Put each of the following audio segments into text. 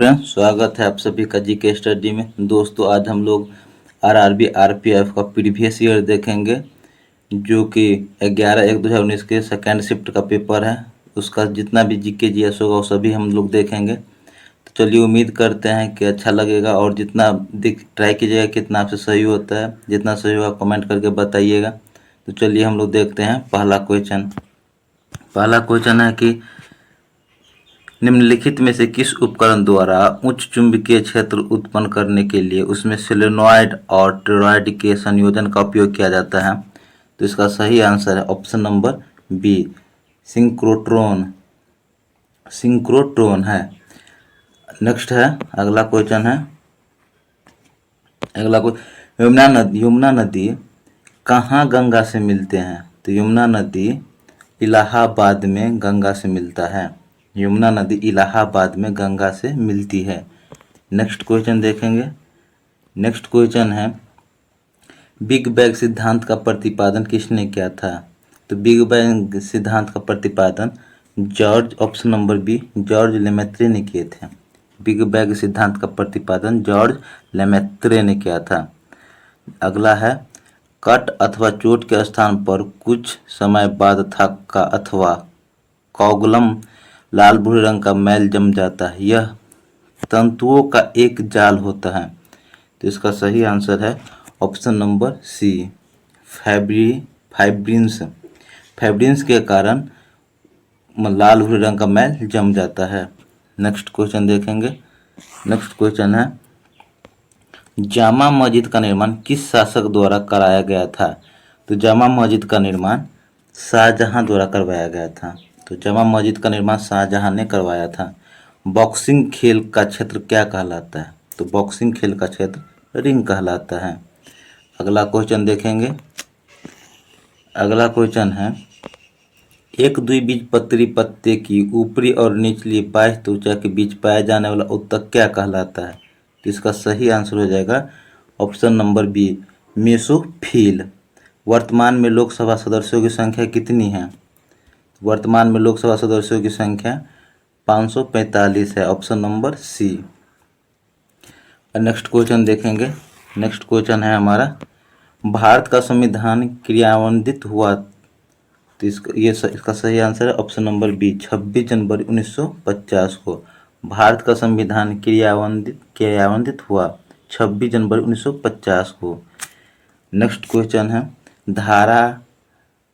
Friends, स्वागत है आप सभी का जीके स्टडी में। दोस्तों, आज हम लोग आरआरबी आरपीएफ का प्रीवियस ईयर देखेंगे, जो कि 11/1/2019 के सेकेंड शिफ्ट का पेपर है। उसका जितना भी जीके जीएस होगा वो सभी हम लोग देखेंगे। तो चलिए, उम्मीद करते हैं कि अच्छा लगेगा और जितना ट्राई कीजिएगा कितना आपसे सही होता है। जितना सही होगा कमेंट करके बताइएगा। तो चलिए हम लोग देखते हैं पहला क्वेश्चन है कि निम्नलिखित में से किस उपकरण द्वारा उच्च चुंबकीय क्षेत्र उत्पन्न करने के लिए उसमें सोलेनॉइड और टोरॉइड के संयोजन का उपयोग किया जाता है? तो इसका सही आंसर है option number B, synchrotron. Synchrotron है। नेक्स्ट है, अगला क्वेश्चन है। यमुना नदी कहाँ गंगा से मिलते हैं? तो यमुना नदी इलाहाबाद में गंगा से मिलता है। यमुना नदी इलाहाबाद में गंगा से मिलती है। नेक्स्ट क्वेश्चन देखेंगे। नेक्स्ट क्वेश्चन है, बिग बैंग सिद्धांत का प्रतिपादन किसने किया था? तो बिग बैंग सिद्धांत का प्रतिपादन option number B, George Lemaitre ने किए थे। बिग बैंग सिद्धांत का प्रतिपादन जॉर्ज लेमेत्रे ने किया था। अगला है, कट अथवा चोट के स्थान पर कुछ समय बाद थक्का अथवा कोगुलम लाल भूरे रंग का मैल जम जाता है। यह तंतुओं का एक जाल होता है। तो इसका सही आंसर है ऑप्शन नंबर सी, फाइब्रिन्स। फाइब्रिन्स के कारण लाल भूरे रंग का मैल जम जाता है। नेक्स्ट क्वेश्चन देखेंगे। नेक्स्ट क्वेश्चन है, जामा मस्जिद का निर्माण किस शासक द्वारा कराया गया था? तो जामा मस्जिद का निर्माण शाहजहां द्वारा करवाया गया था। तो जामा मस्जिद का निर्माण शाहजहां ने करवाया था। बॉक्सिंग खेल का क्षेत्र क्या कहलाता है? तो बॉक्सिंग खेल का क्षेत्र रिंग कहलाता है। अगला क्वेश्चन देखेंगे। अगला क्वेश्चन है, एक द्विबीजपत्री पत्ते की ऊपरी और निचली बाह्य त्वचा के बीच पाया जाने वाला उत्तक क्या कहलाता है? तो इसका सही आंसर हो जाएगा ऑप्शन नंबर बी, मेसोफिल। वर्तमान में लोकसभा सदस्यों की संख्या कितनी है? वर्तमान में लोकसभा सदस्यों की संख्या 545 है। Option number C. Next question देखेंगे। नेक्स्ट क्वेश्चन है हमारा, भारत का संविधान क्रियान्वित हुआ? तो इसका सही आंसर है ऑप्शन नंबर बी, 26 जनवरी 1950 को भारत का संविधान क्रियान्वित हुआ 26 जनवरी 1950 को। नेक्स्ट क्वेश्चन है, धारा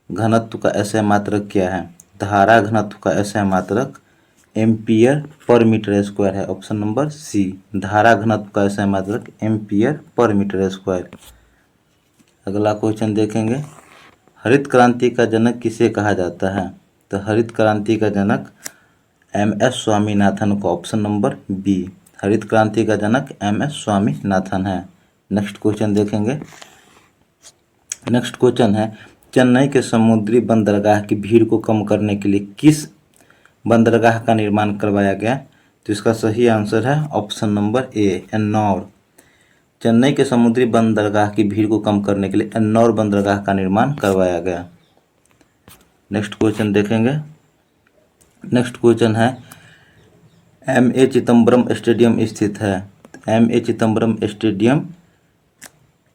घनत्व का एसआई मात्रक क्या है? धारा घनत्व का एसआई मात्रक एम्पियर पर मीटर स्क्वायर है। ऑप्शन नंबर सी, धारा घनत्व का एसआई मात्रक एम्पियर पर मीटर स्क्वायर। अगला क्वेश्चन देखेंगे, हरित क्रांति का जनक किसे कहा जाता है? तो हरित क्रांति का जनक एम.एस. स्वामीनाथन को। ऑप्शन नंबर बी, हरित क्रांति का जनक एम.एस. स्वामीनाथन है। नेक्स्ट क्वेश्चन देखेंगे। नेक्स्ट क्वेश्चन है, चेन्नई के समुद्री बंदरगाह की भीड़ को कम करने के लिए किस बंदरगाह का निर्माण करवाया गया? तो इसका सही आंसर है option number A, Ennore. Chennai के समुद्री बंदरगाह की भीड़ को कम करने के लिए एन्नौर बंदरगाह का निर्माण करवाया गया। नेक्स्ट क्वेश्चन देखेंगे। नेक्स्ट क्वेश्चन है, एम.ए. चिदम्बरम स्टेडियम स्थित है? एम.ए. चिदम्बरम स्टेडियम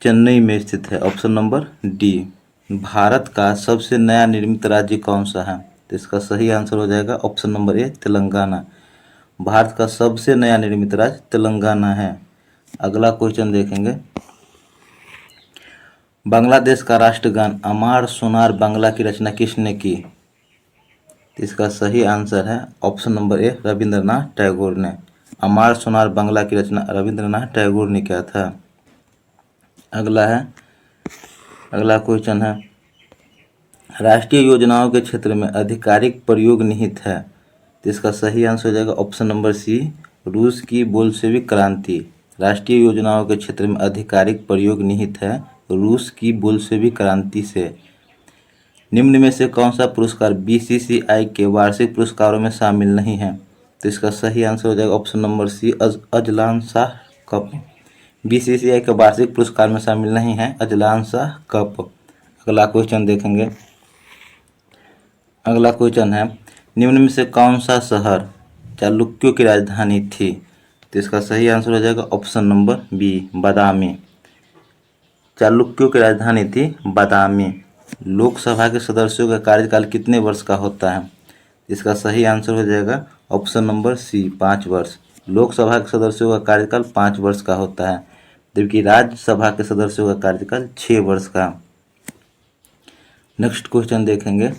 चेन्नई में स्थित है। Option number D. भारत का सबसे नया निर्मित राज्य कौन सा है? तो इसका सही आंसर हो जाएगा option number A, Telangana. Bharat का सबसे नया निर्मित राज्य तेलंगाना है। अगला क्वेश्चन देखेंगे, बांग्लादेश का राष्ट्रगान अमार सोनार बांग्ला की रचना किसने की? तो इसका सही आंसर है option number A, Rabindranath Tagore ने। अमार सोनार बांग्ला की रचना रविंद्रनाथ टैगोर ने किया था। अगला क्वेश्चन है, राष्ट्रीय योजनाओं के क्षेत्र में आधिकारिक प्रयोग निहित है? तो इसका सही आंसर हो जाएगा ऑप्शन नंबर सी, रूस की बोल्शेविक क्रांति। राष्ट्रीय योजनाओं के क्षेत्र में आधिकारिक प्रयोग निहित है रूस की बोल्शेविक क्रांति से। निम्न में से कौन सा पुरस्कार बीसीसीआई के वार्षिक पुरस्कारों में शामिल नहीं है? तो इसका सही आंसर हो जाएगा option number C, Azlan Shah cup. BCCI के वार्षिक पुरस्कार में शामिल नहीं है अजलान शाह कप। अगला क्वेश्चन देखेंगे। अगला क्वेश्चन है, निम्न में से कौन सा शहर चालुक्यों की राजधानी थी? तो इसका सही आंसर हो जाएगा ऑप्शन नंबर बी, बादामी। चालुक्यों की राजधानी थी बादामी। लोकसभा के सदस्यों का कार्यकाल कितने वर्ष का होता है? इसका सही आंसर हो जाएगा ऑप्शन नंबर सी, 5 वर्ष। लोकसभा के सदस्यों का कार्यकाल 5 वर्ष का होता है, जबकि राज्यसभा के सदस्यों का कार्यकाल 6 वर्ष का। नेक्स्ट क्वेश्चन देखेंगे।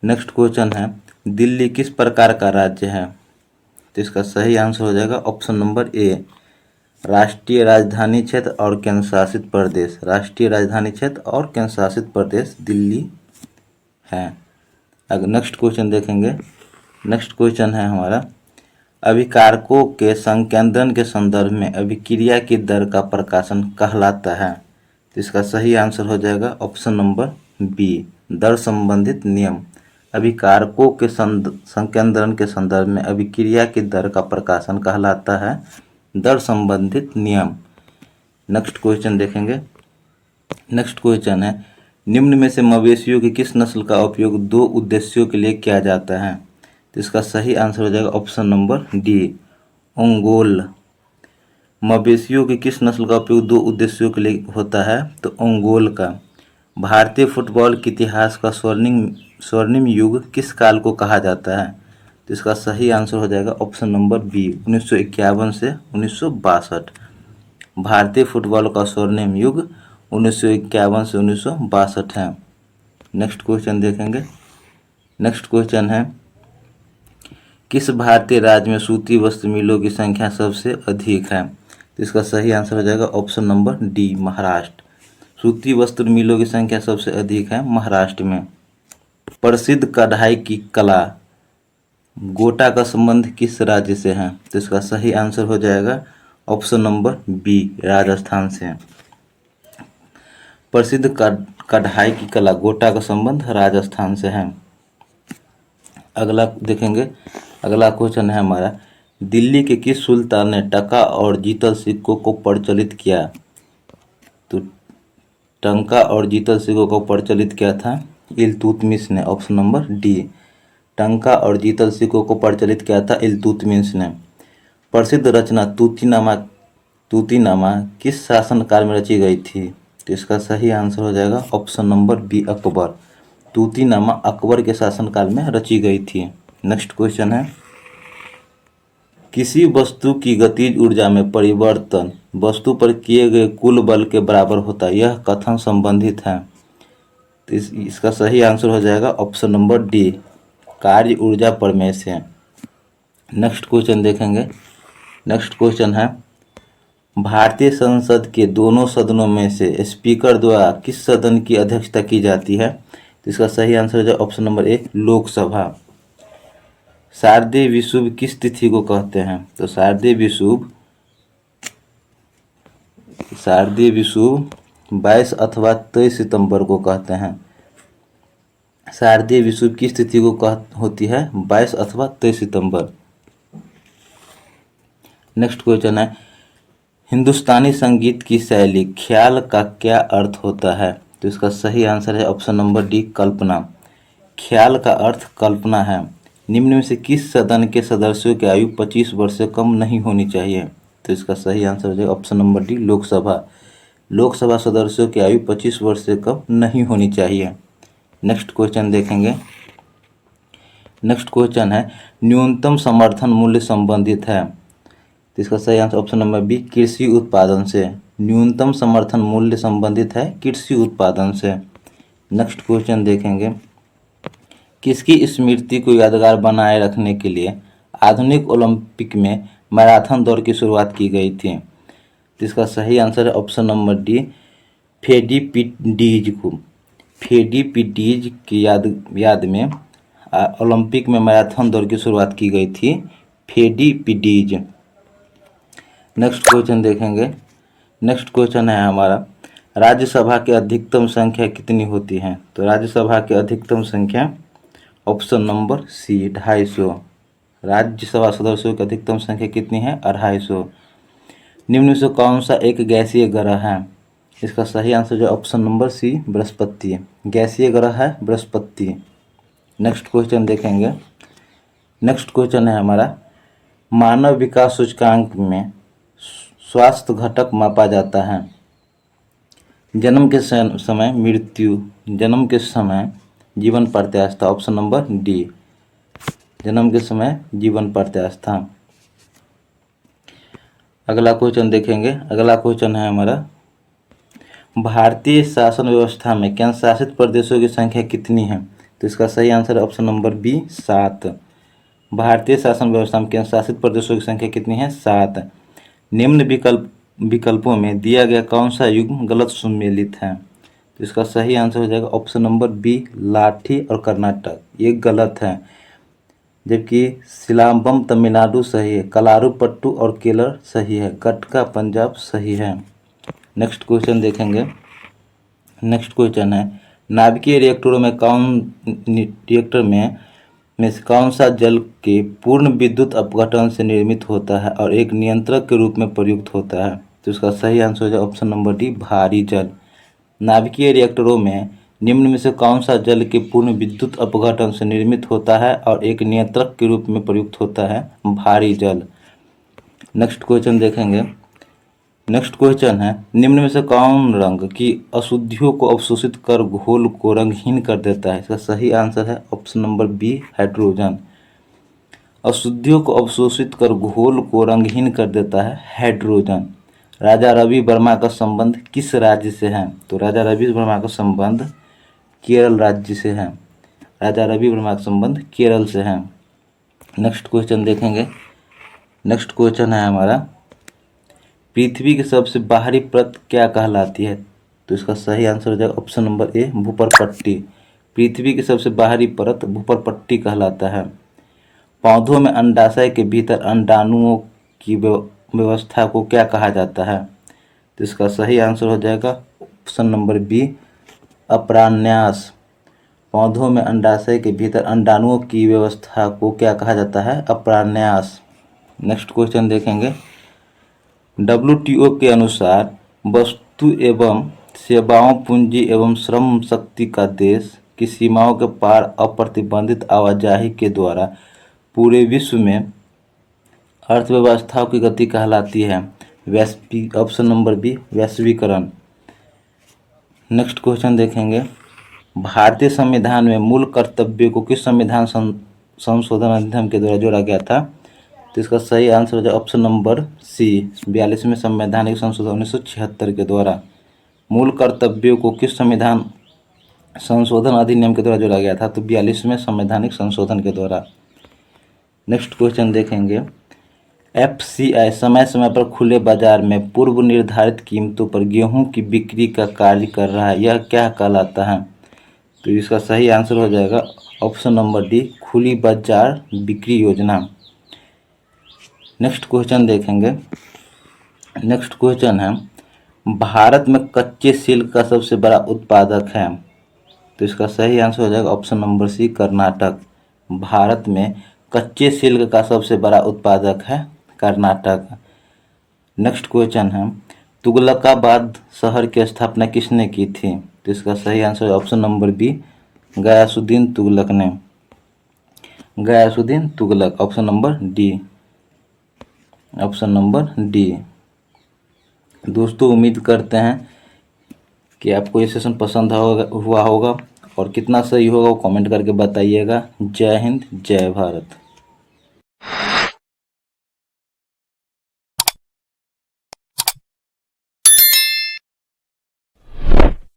नेक्स्ट क्वेश्चन है, दिल्ली किस प्रकार का राज्य है? तो इसका सही आंसर हो जाएगा ऑप्शन नंबर ए, राष्ट्रीय राजधानी क्षेत्र और केंद्र शासित प्रदेश। राष्ट्रीय राजधानी क्षेत्र और केंद्र शासित प्रदेश दिल्ली है। अगर नेक्स्ट क्वेश्चन देखेंगे। नेक्स्ट क्वेश्चन है हमारा, अभिकारकों के संकेंद्रण के संदर्भ में अभिक्रिया की दर का प्रकाशन कहलाता है। तो इसका सही आंसर हो जाएगा ऑप्शन नंबर बी, दर संबंधित नियम। अभिकारकों के संकेंद्रण के संदर्भ में अभिक्रिया की दर का प्रकाशन कहलाता है दर संबंधित नियम। नेक्स्ट क्वेश्चन देखेंगे। नेक्स्ट क्वेश्चन है, निम्न में से मवेशियों की किस नस्ल का उपयोग 2 उद्देश्यों के लिए किया जाता है? तो इसका सही आंसर हो जाएगा ऑप्शन नंबर डी, ओंगोल। मवेशियों की किस नस्ल का उपयोग 2 उद्देश्यों के लिए होता है? तो ओंगोल का। भारतीय फुटबॉल के इतिहास का स्वर्णिम युग किस काल को कहा जाता है? तो इसका सही आंसर हो जाएगा ऑप्शन नंबर बी, 1951 से 1962। भारतीय फुटबॉल का स्वर्णिम युग 1951 से 1962 है। नेक्स्ट क्वेश्चन देखेंगे। नेक्स्ट क्वेश्चन है, किस भारतीय राज्य में सूती वस्त्र मिलों की संख्या सबसे अधिक है? तो इसका सही आंसर हो जाएगा ऑप्शन नंबर डी, महाराष्ट्र। सूती वस्त्र मिलों की संख्या सबसे अधिक है महाराष्ट्र में। प्रसिद्ध कढ़ाई की कला गोटा का संबंध किस राज्य से है? तो इसका सही आंसर हो जाएगा ऑप्शन नंबर बी, राजस्थान से। प्रसिद्ध कढ़ाई की कला गोटा का संबंध राजस्थान से है। अगला देखेंगे। अगला क्वेश्चन है हमारा, दिल्ली के किस सुल्तान ने टका और जीतल सिक्कों को प्रचलित किया? तो टंका और जीतल सिक्कों को प्रचलित किया था इल्तुतमिश ने, ऑप्शन नंबर डी। टंका और जीतल सिक्कों को प्रचलित किया था इल्तुतमिश ने। प्रसिद्ध रचना तूतीनामा किस शासनकाल में रची गई थी? तो इसका सही आंसर हो जाएगा option number B, Akbar. Tutinama Akbar के शासनकाल में रची गई थी। नेक्स्ट क्वेश्चन है, किसी वस्तु की गतिज ऊर्जा में परिवर्तन वस्तु पर किए गए कुल बल के बराबर होता है, यह कथन संबंधित है? तो इसका सही आंसर हो जाएगा ऑप्शन नंबर डी, कार्य ऊर्जा प्रमेय से। नेक्स्ट क्वेश्चन देखेंगे। नेक्स्ट क्वेश्चन है, भारतीय संसद के दोनों सदनों में से स्पीकर द्वारा किस सदन की अध्यक्षता की जाती है? तो इसका सही आंसर हो जाएगा ऑप्शन नंबर ए, लोकसभा। शारदीय विषुव किस तिथि को कहते हैं? तो शारदीय विषुव 22 अथवा 23 सितंबर को कहते हैं। शारदीय विषुव किस तिथि को होती है? 22 अथवा 23 सितंबर। नेक्स्ट क्वेश्चन है, हिंदुस्तानी संगीत की शैली ख्याल का क्या अर्थ होता है? तो इसका सही आंसर है ऑप्शन नंबर डी, कल्पना। ख्याल का अर्थ कल्पना है। निम्न में से किस सदन के सदस्यों की आयु 25 वर्ष से कम नहीं होनी चाहिए? तो इसका सही आंसर हो जाएगा option number D, Lok Sabha. Lok Sabha सदस्यों की आयु 25 वर्ष से कम नहीं होनी चाहिए। नेक्स्ट क्वेश्चन देखेंगे। नेक्स्ट क्वेश्चन है, न्यूनतम समर्थन मूल्य संबंधित है? तो इसका सही आंसर ऑप्शन नंबर बी, कृषि उत्पादन से। न्यूनतम समर्थन मूल्य संबंधित है कृषि उत्पादन से। नेक्स्ट क्वेश्चन देखेंगे, किसकी स्मृति को यादगार बनाए रखने के लिए आधुनिक ओलंपिक में मैराथन दौड़ की शुरुआत की गई थी? तो इसका सही आंसर है ऑप्शन नंबर डी, फेडिपिडीज को। फेडिपिडीज की याद में ओलंपिक में मैराथन दौड़ की शुरुआत की गई थी, फेडिपिडीज। नेक्स्ट क्वेश्चन देखेंगे। नेक्स्ट क्वेश्चन है हमारा, राज्यसभा की अधिकतम संख्या कितनी होती है? तो राज्यसभा की अधिकतम संख्या ऑप्शन नंबर सी, 250। राज्यसभा सदस्यों की अधिकतम संख्या कितनी है? 250। निम्न में से कौन सा एक गैसीय ग्रह है? इसका सही आंसर जो ऑप्शन नंबर सी, बृहस्पति। गैसीय ग्रह है बृहस्पति। नेक्स्ट क्वेश्चन देखेंगे। नेक्स्ट क्वेश्चन है हमारा, मानव विकास सूचकांक में स्वास्थ्य घटक मापा जाता है? जन्म के समय, मृत्यु, जन्म के समय, जीवन प्रत्यास्था। ऑप्शन नंबर डी, जन्म के समय, जीवन प्रत्यास्था। अगला क्वेश्चन देखेंगे। अगला क्वेश्चन है हमारा, भारतीय शासन व्यवस्था में केंद्र शासित प्रदेशों की संख्या कितनी है? तो इसका सही आंसर है ऑप्शन नंबर बी, 7। भारतीय शासन व्यवस्था में केंद्र शासित प्रदेशों की संख्या कितनी है? 7। निम्न विकल्पों में दिया गया कौन सा युग्म गलत सुमेलित है? तो इसका सही आंसर हो जाएगा ऑप्शन नंबर बी, लाठी और कर्नाटक। ये गलत है, जबकि सिलाम्बम तमिलनाडु सही है, कलारूपट्टू और केरल सही है, गटका पंजाब सही है। नेक्स्ट क्वेश्चन देखेंगे। नेक्स्ट क्वेश्चन है, नाभिकीय रिएक्टरों में कौन सा जल के पूर्ण विद्युत अपघटन से निर्मित होता है और एक नियंत्रक के रूप में प्रयुक्त होता है? तो इसका सही आंसर हो जाए ऑप्शन नंबर डी, भारी जल। नाभिकीय रिएक्टरों में निम्न में से कौन सा जल के पूर्ण विद्युत अपघटन से निर्मित होता है और एक नियंत्रक के रूप में प्रयुक्त होता है? भारी जल। नेक्स्ट क्वेश्चन देखेंगे। नेक्स्ट क्वेश्चन है, निम्न में से कौन रंग की अशुद्धियों को अवशोषित कर घोल को रंगहीन कर देता है? इसका सही आंसर है ऑप्शन नंबर बी, हाइड्रोजन। अशुद्धियों को अवशोषित कर घोल को रंगहीन कर देता है हाइड्रोजन। राजा रवि वर्मा का संबंध किस राज्य से है? तो राजा रवि वर्मा का संबंध केरल राज्य से है। राजा रवि वर्मा का संबंध केरल से है। नेक्स्ट क्वेश्चन देखेंगे। नेक्स्ट क्वेश्चन है हमारा, पृथ्वी की सबसे बाहरी परत क्या कहलाती है? तो इसका सही आंसर हो जाएगा ऑप्शन नंबर ए, भूपरपट्टी। पृथ्वी की सबसे बाहरी परत भूपरपट्टी कहलाता है। पौधों में अंडाशय के भीतर अंडाणुओं की व्यवस्था को क्या कहा जाता है? तो इसका सही आंसर हो जाएगा ऑप्शन नंबर बी, अपरान्यास। पौधों में अंडाशय के भीतर अंडाणुओं की व्यवस्था को क्या कहा जाता है? अपरान्यास। नेक्स्ट क्वेश्चन देखेंगे। WTO के अनुसार वस्तु एवं सेवाओं, पूंजी एवं श्रम शक्ति का देश की सीमाओं के पार अप्रतिबंधित आवाजाही के द्वारा पूरे विश्व में अर्थव्यवस्थाओं की गति कहलाती है? ऑप्शन नंबर बी, वैश्वीकरण। नेक्स्ट क्वेश्चन देखेंगे। भारतीय संविधान में मूल कर्तव्यों को किस संविधान संशोधन अधिनियम के द्वारा जोड़ा गया था? तो इसका सही आंसर हो जाए ऑप्शन नंबर सी, 42वें संवैधानिक संशोधन 1976 के द्वारा। मूल कर्तव्यों को किस संविधान संशोधन अधिनियम के द्वारा जोड़ा गया था? तो 42वें संवैधानिक संशोधन के द्वारा। नेक्स्ट क्वेश्चन देखेंगे। FCI समय समय पर खुले बाजार में पूर्व निर्धारित कीमतों पर गेहूं की बिक्री का कार्य कर रहा है, यह क्या कहलाता है? तो इसका सही आंसर हो जाएगा ऑप्शन नंबर डी, खुली बाजार बिक्री योजना। नेक्स्ट क्वेश्चन देखेंगे। नेक्स्ट क्वेश्चन है, भारत में कच्चे सिल्क का सबसे बड़ा उत्पादक है? तो इसका सही आंसर हो जाएगा option number C, Karnataka. Bharat में कच्चे सिल्क का सबसे बड़ा उत्पादक है कर्नाटक। नेक्स्ट क्वेश्चन है, तुगलकाबाद शहर की स्थापना किसने की थी? तो इसका सही आंसर है option number B, Ghiyasuddin Tughlaq ने। Ghiyasuddin Tughlaq, option number D. Option number D. दोस्तों, उम्मीद करते हैं कि आपको ये सेशन पसंद हुआ होगा और कितना सही होगा वो कमेंट करके बताइएगा। जय हिंद, जय भारत।